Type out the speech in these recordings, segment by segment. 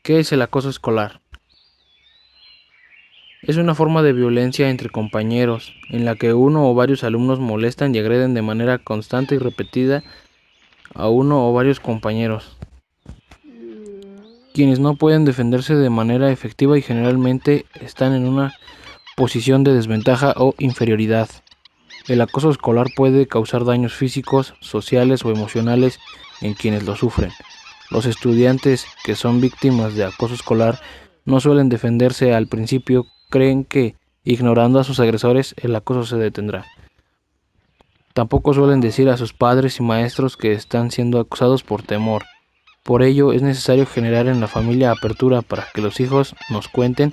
¿Qué es el acoso escolar? Es una forma de violencia entre compañeros, en la que uno o varios alumnos molestan y agreden de manera constante y repetida a uno o varios compañeros, quienes no pueden defenderse de manera efectiva y generalmente están en una posición de desventaja o inferioridad. El acoso escolar puede causar daños físicos, sociales o emocionales en quienes lo sufren. Los estudiantes que son víctimas de acoso escolar no suelen defenderse al principio, creen que, ignorando a sus agresores, el acoso se detendrá. Tampoco suelen decir a sus padres y maestros que están siendo acosados por temor. Por ello, es necesario generar en la familia apertura para que los hijos nos cuenten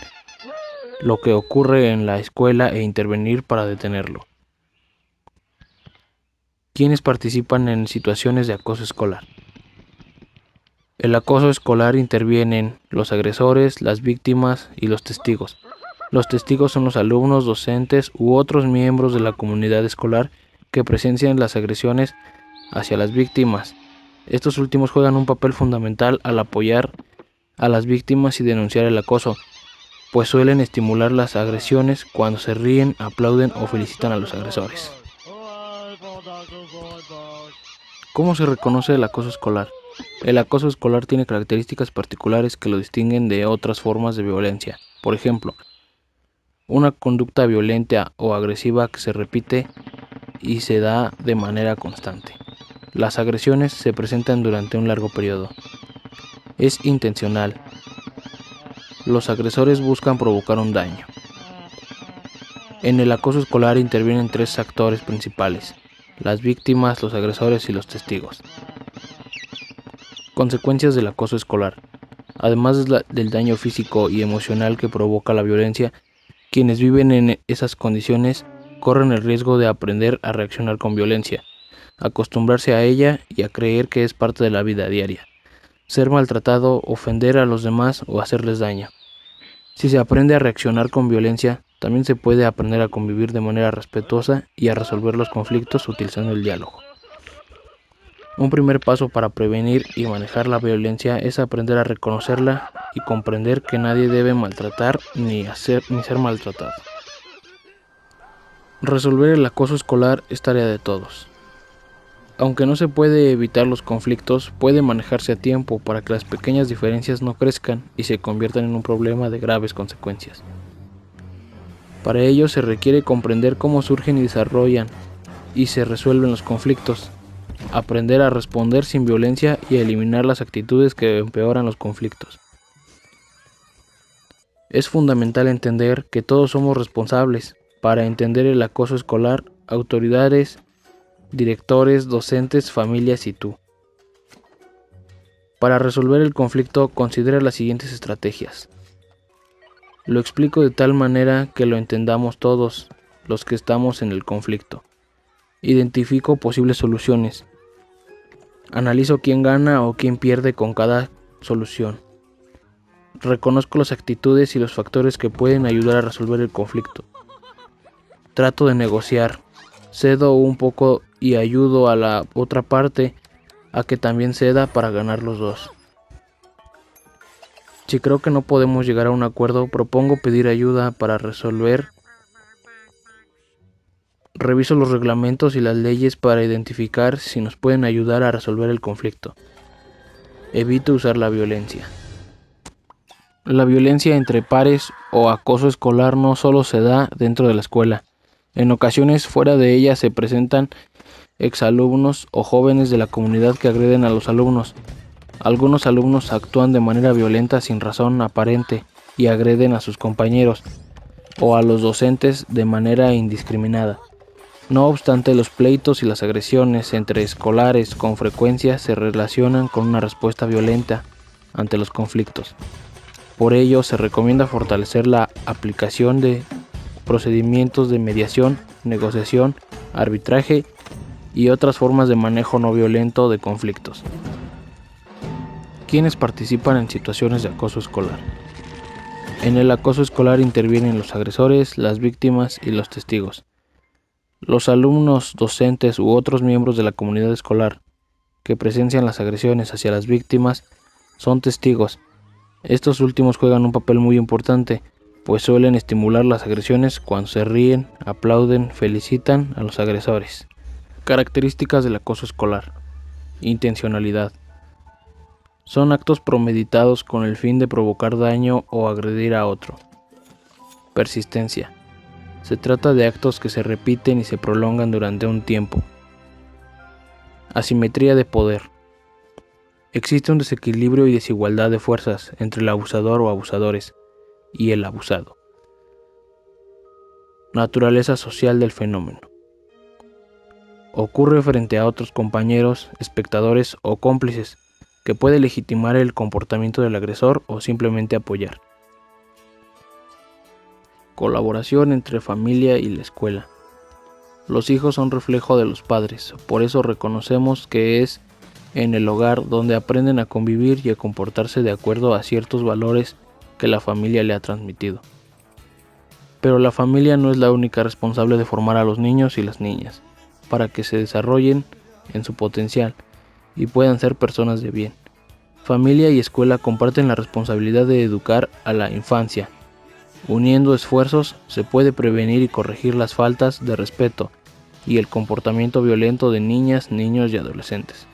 lo que ocurre en la escuela e intervenir para detenerlo. ¿Quiénes participan en situaciones de acoso escolar? El acoso escolar intervienen los agresores, las víctimas y los testigos. Los testigos son los alumnos, docentes u otros miembros de la comunidad escolar que presencian las agresiones hacia las víctimas. Estos últimos juegan un papel fundamental al apoyar a las víctimas y denunciar el acoso, pues suelen estimular las agresiones cuando se ríen, aplauden o felicitan a los agresores. ¿Cómo se reconoce el acoso escolar? El acoso escolar tiene características particulares que lo distinguen de otras formas de violencia. Por ejemplo, una conducta violenta o agresiva que se repite y se da de manera constante. Las agresiones se presentan durante un largo periodo. Es intencional. Los agresores buscan provocar un daño. En el acoso escolar intervienen tres actores principales: las víctimas, los agresores y los testigos. Consecuencias del acoso escolar. Además del daño físico y emocional que provoca la violencia, quienes viven en esas condiciones corren el riesgo de aprender a reaccionar con violencia, acostumbrarse a ella y a creer que es parte de la vida diaria. Ser maltratado, ofender a los demás o hacerles daño. Si se aprende a reaccionar con violencia, también se puede aprender a convivir de manera respetuosa y a resolver los conflictos utilizando el diálogo. Un primer paso para prevenir y manejar la violencia es aprender a reconocerla y comprender que nadie debe maltratar ni ser maltratado. Resolver el acoso escolar es tarea de todos. Aunque no se puede evitar los conflictos, puede manejarse a tiempo para que las pequeñas diferencias no crezcan y se conviertan en un problema de graves consecuencias. Para ello se requiere comprender cómo surgen y desarrollan y se resuelven los conflictos, aprender a responder sin violencia y a eliminar las actitudes que empeoran los conflictos. Es fundamental entender que todos somos responsables. Para entender el acoso escolar, autoridades, directores, docentes, familias y tú. Para resolver el conflicto, considera las siguientes estrategias. Lo explico de tal manera que lo entendamos todos los que estamos en el conflicto. Identifico posibles soluciones. Analizo quién gana o quién pierde con cada solución. Reconozco las actitudes y los factores que pueden ayudar a resolver el conflicto. Trato de negociar. Cedo un poco y ayudo a la otra parte a que también ceda para ganar los dos. Si creo que no podemos llegar a un acuerdo, propongo pedir ayuda para resolver. Reviso los reglamentos y las leyes para identificar si nos pueden ayudar a resolver el conflicto. Evito usar la violencia. La violencia entre pares o acoso escolar no solo se da dentro de la escuela. En ocasiones fuera de ella se presentan exalumnos o jóvenes de la comunidad que agreden a los alumnos. Algunos alumnos actúan de manera violenta sin razón aparente y agreden a sus compañeros o a los docentes de manera indiscriminada. No obstante, los pleitos y las agresiones entre escolares con frecuencia se relacionan con una respuesta violenta ante los conflictos. Por ello, se recomienda fortalecer la aplicación de procedimientos de mediación, negociación, arbitraje y otras formas de manejo no violento de conflictos. ¿Quiénes participan en situaciones de acoso escolar? En el acoso escolar intervienen los agresores, las víctimas y los testigos. Los alumnos, docentes u otros miembros de la comunidad escolar que presencian las agresiones hacia las víctimas son testigos. Estos últimos juegan un papel muy importante, pues suelen estimular las agresiones cuando se ríen, aplauden, felicitan a los agresores. Características del acoso escolar. Intencionalidad. Son actos premeditados con el fin de provocar daño o agredir a otro. Persistencia. Se trata de actos que se repiten y se prolongan durante un tiempo. Asimetría de poder. Existe un desequilibrio y desigualdad de fuerzas entre el abusador o abusadores y el abusado. Naturaleza social del fenómeno. Ocurre frente a otros compañeros, espectadores o cómplices, que puede legitimar el comportamiento del agresor o simplemente apoyar. Colaboración entre familia y la escuela. Los hijos son reflejo de los padres, por eso reconocemos que es en el hogar donde aprenden a convivir y a comportarse de acuerdo a ciertos valores que la familia le ha transmitido. Pero la familia no es la única responsable de formar a los niños y las niñas, para que se desarrollen en su potencial y puedan ser personas de bien. Familia y escuela comparten la responsabilidad de educar a la infancia. Uniendo esfuerzos se puede prevenir y corregir las faltas de respeto y el comportamiento violento de niñas, niños y adolescentes.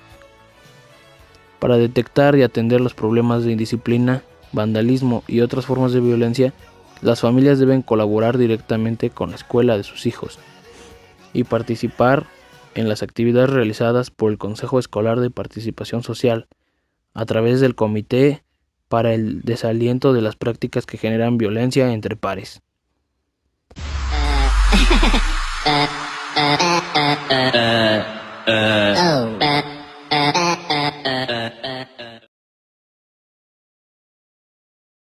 Para detectar y atender los problemas de indisciplina, vandalismo y otras formas de violencia, las familias deben colaborar directamente con la escuela de sus hijos y participar en las actividades realizadas por el Consejo Escolar de Participación Social a través del Comité para el Desaliento de las prácticas que generan violencia entre pares. Oh.